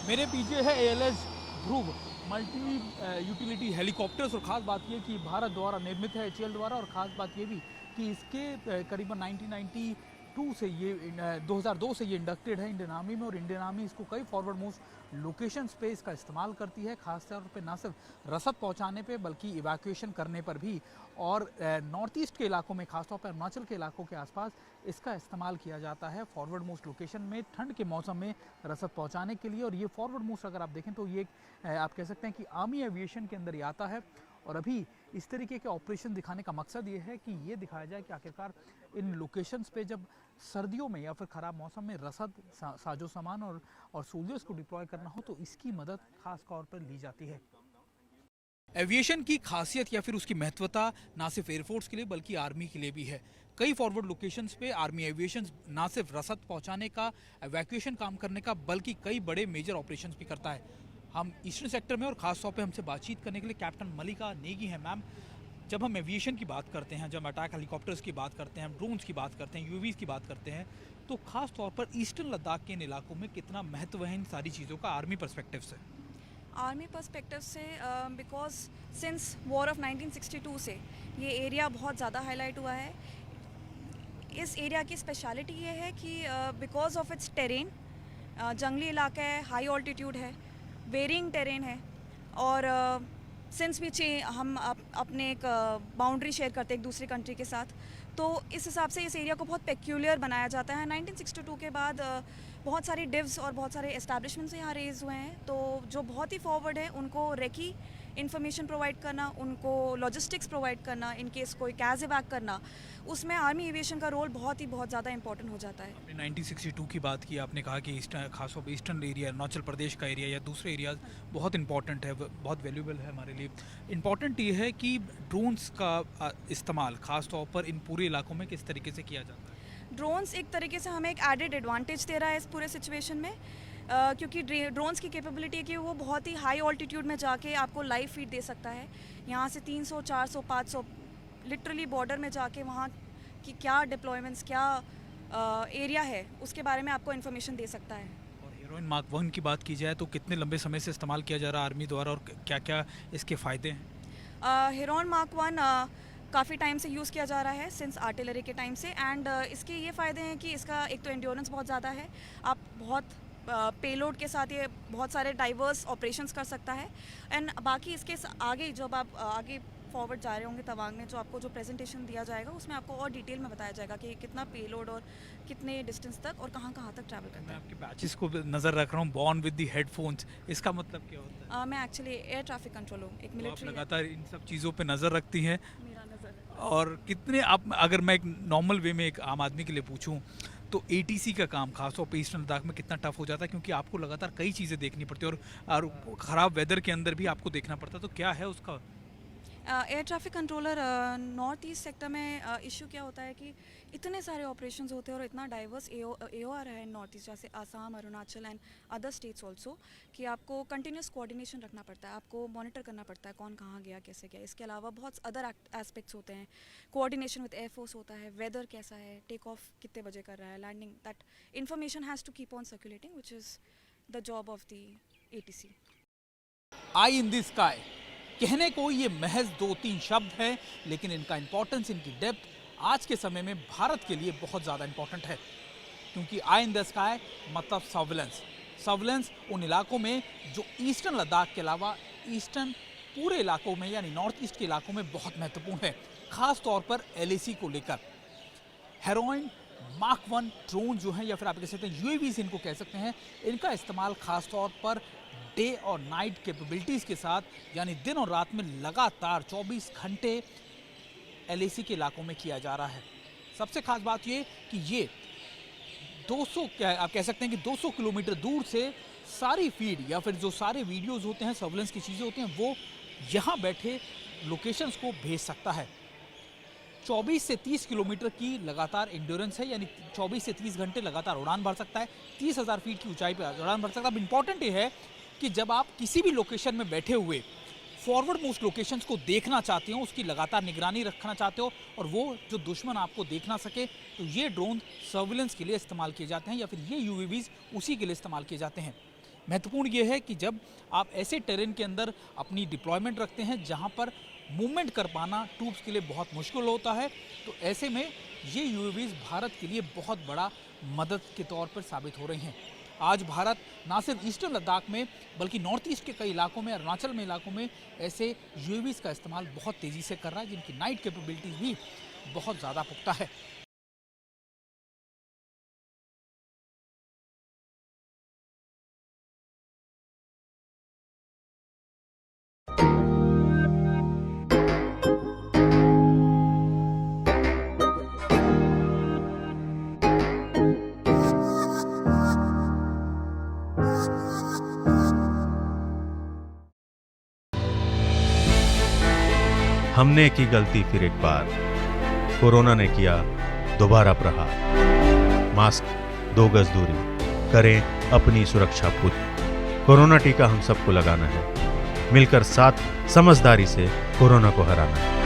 मेरे पीछे है एएलएस ध्रुव मल्टी यूटिलिटी हेलीकॉप्टर्स और ख़ास बात ये कि भारत द्वारा निर्मित है, एचएएल द्वारा। और ख़ास बात ये भी कि इसके करीबन 1992 से ये 2002 से ये इंडक्टेड है इंडियन आर्मी में। और इंडियन आर्मी इसको कई फॉरवर्ड मोस्ट लोकेशंस पे इसका इस्तेमाल करती है, खासतौर पे ना सिर्फ रसद पहुंचाने पे बल्कि इवैक्यूएशन करने पर भी। और नॉर्थ ईस्ट के इलाकों में, खासतौर पर अरुणाचल के इलाकों के आसपास इसका इस्तेमाल किया जाता है फॉरवर्ड मोस्ट लोकेशन में ठंड के मौसम में रसद पहुंचाने के लिए। और ये फॉरवर्ड मोस्ट अगर आप देखें तो ये आप कह सकते हैं कि आर्मी एविएशन के अंदर ही आता है। और अभी इस तरीके के ऑपरेशन दिखाने का मकसद ये है कि ये दिखाया जाए कि आखिरकार इन लोकेशंस पे जब सर्दियों में या फिर ख़राब मौसम में रसद, साजो सामान और सोल्जर्स को डिप्लॉय करना हो तो इसकी मदद खास तौर पर ली जाती है। एविएशन की खासियत या फिर उसकी महत्वता ना सिर्फ एयरफोर्स के लिए बल्कि आर्मी के लिए भी है। कई फॉरवर्ड लोकेशंस पे आर्मी एविएशन ना सिर्फ रसद पहुंचाने का, एवैक्यूएशन काम करने का, बल्कि कई बड़े मेजर ऑपरेशंस भी करता है। हम ईस्टर्न सेक्टर में और खास तौर पे हमसे बातचीत करने के लिए कैप्टन मलिका नेगी हैं। मैम, जब हम एविएशन की बात करते हैं, जब अटैक हेलीकॉप्टर्स की बात करते हैं, ड्रोन्स की बात करते हैं, यूएवीज की बात करते हैं, तो खास तौर पर ईस्टर्न लद्दाख के इन इलाकों में कितना महत्व है इन सारी चीज़ों का आर्मी पर्सपेक्टिव से? आर्मी पर्सपेक्टिव से बिकॉज सिंस वॉर ऑफ 1962 से ये एरिया बहुत ज़्यादा हाईलाइट हुआ है। इस एरिया की स्पेशलिटी ये है कि बिकॉज ऑफ इट्स टेरेन, जंगली इलाका है, हाई ऑल्टीट्यूड है, वेरिंग टेरेन है। और सिंस भी हम अपने एक बाउंड्री शेयर करते हैं एक दूसरी कंट्री के साथ, तो इस हिसाब से इस एरिया को बहुत पेक्यूलियर बनाया जाता है। 1962 के बाद बहुत सारी डिव्स और बहुत सारे एस्टैब्लिशमेंट्स यहाँ रेज हुए हैं, तो जो बहुत ही फॉरवर्ड है उनको रेकी इन्फॉर्मेशन प्रोवाइड करना, उनको लॉजिस्टिक्स प्रोवाइड करना, इन केस कोई कैज इवैक करना, उसमें आर्मी एविएशन का रोल बहुत ज़्यादा इंपॉर्टेंट हो जाता है। आपने 1962 की बात की, आपने कहा कि ईस्टर्न, खासतौर पर ईस्टर्न एरिया, अरुणाचल प्रदेश का एरिया या दूसरे एरियाज बहुत इंपॉर्टेंट है, बहुत वैल्यूबल है हमारे लिए। इंपॉर्टेंट ये है कि ड्रोन्स का इस्तेमाल खासतौर पर इन पूरे इलाकों में किस तरीके से किया जाता है? ड्रोन्स एक तरीके से हमें एक एडेड एडवांटेज दे रहा है इस पूरे सिचुएशन में, क्योंकि ड्रोन्स की कैपेबिलिटी है कि वो बहुत ही हाई ऑल्टीट्यूड में जाके आपको लाइव फीड दे सकता है। यहाँ से 300, 400, 500 लिटरली बॉर्डर में जाके वहाँ की क्या डिप्लॉयमेंट्स, क्या एरिया है, उसके बारे में आपको इन्फॉर्मेशन दे सकता है। और हीरोइन मार्क 1 की बात की जाए तो कितने लंबे समय से इस्तेमाल किया जा रहा है आर्मी द्वारा और क्या क्या इसके फ़ायदे हैं? हीरोइन मार्क 1 काफ़ी टाइम से यूज़ किया जा रहा है, सिंस आर्टिलरी के टाइम से। एंड इसके ये फ़ायदे हैं कि इसका एक तो एंड्योरेंस बहुत ज़्यादा है, आप बहुत पेलोड के साथ ये बहुत सारे डाइवर्स ऑपरेशंस कर सकता है। एंड बाकी इसके आगे जब आप आगे फॉरवर्ड जा रहे होंगे तवांग में, जो आपको जो प्रेजेंटेशन दिया जाएगा उसमें आपको और डिटेल में बताया जाएगा कि कितना पेलोड और कितने डिस्टेंस तक और कहाँ कहाँ तक ट्रैवल करता मैं है। आपके बैचेस को नज़र रख रहा हूँ, बॉर्न विद दी हेडफोन्स, इसका मतलब क्या होता है? मैं एक्चुअली एयर ट्रैफिक कंट्रोल हूँ, एक तो आप मिलिट्री लगातार इन सब चीज़ों पे नज़र रखती हैं। मेरा नज़र। और कितने आप, अगर मैं एक नॉर्मल वे में एक आम आदमी के लिए पूछूं तो एटीसी का काम खासतौर पर ईस्टर्न लद्दाख में कितना टफ हो जाता है, क्योंकि आपको लगातार कई चीज़ें देखनी पड़ती है और ख़राब वेदर के अंदर भी आपको देखना पड़ता है, तो क्या है उसका? Air traffic controller north east sector में इशू क्या होता है कि इतने सारे ऑपरेशंस होते हैं और इतना डाइवर्स एओआर है नॉर्थ ईस्ट, जैसे Assam, Arunachal and other states also, कि आपको कंटिन्यूस कोऑर्डिनेशन रखना पड़ता है, आपको मॉनिटर करना पड़ता है कौन कहाँ गया, कैसे गया। इसके अलावा बहुत अदर एस्पेक्ट्स होते हैं, कोऑर्डिनेशन विद एयरफोर्स होता है, वेदर कैसा है, टेक ऑफ कितने बजे कर रहा है, landing, that information has to keep on circulating, which is the job of the ATC. Eye in the sky कहने को ये महज 2-3 शब्द हैं, लेकिन इनका इंपॉर्टेंस, इनकी डेप्थ आज के समय में भारत के लिए बहुत ज़्यादा इंपॉर्टेंट है। क्योंकि आई इन द स्काई मतलब सर्विलेंस। सर्विलेंस उन इलाकों में जो ईस्टर्न लद्दाख के अलावा ईस्टर्न पूरे इलाकों में यानी नॉर्थ ईस्ट के इलाकों में बहुत महत्वपूर्ण है, खास तौर पर एलएसी को लेकर। हेरोइन मार्क 1 ड्रोन जो है या फिर आप कह सकते हैं यूएवीज इनको कह सकते हैं, इनका इस्तेमाल खास तौर पर डे और नाइट कैपेबिलिटीज़ के साथ, यानी दिन और रात में लगातार 24 घंटे एलएसी के इलाकों में किया जा रहा है। सबसे खास बात ये कि ये 200 आप कह सकते हैं कि 200 किलोमीटर दूर से सारी फीड या फिर जो सारे वीडियोस होते हैं, सर्विलेंस की चीज़ें होती हैं, वो यहाँ बैठे लोकेशंस को भेज सकता है। 24 से 30 किलोमीटर की लगातार एंड्योरेंस है, यानी 24 से 30 घंटे लगातार उड़ान भर सकता है, 30,000 फीट की ऊंचाई पर उड़ान भर सकता है। अब इंपॉर्टेंट ये है कि जब आप किसी भी लोकेशन में बैठे हुए फॉरवर्ड मोस्ट लोकेशंस को देखना चाहते हो, उसकी लगातार निगरानी रखना चाहते हो और वो जो दुश्मन आपको देख ना सके, तो ये ड्रोन सर्विलेंस के लिए इस्तेमाल किए जाते हैं या फिर ये यूएवीज उसी के लिए इस्तेमाल किए जाते हैं। महत्वपूर्ण ये है कि जब आप ऐसे टेरेन के अंदर अपनी डिप्लॉयमेंट रखते हैं जहां पर मूवमेंट कर पाना ट्रूप्स के लिए बहुत मुश्किल होता है, तो ऐसे में ये यूएवीज भारत के लिए बहुत बड़ा मदद के तौर पर साबित हो रही हैं। आज भारत ना सिर्फ ईस्टर्न लद्दाख में बल्कि नॉर्थ ईस्ट के कई इलाकों में, अरुणाचल में इलाकों में ऐसे यूएवीज का इस्तेमाल बहुत तेज़ी से कर रहा है, जिनकी नाइट कैपेबिलिटीज़ भी बहुत ज़्यादा पुख्ता है। हमने की गलती फिर एक बार, कोरोना ने किया दोबारा प्रहार। मास्क, 2 गज दूरी, करें अपनी सुरक्षा खुद। कोरोना टीका हम सबको लगाना है, मिलकर साथ समझदारी से कोरोना को हराना है।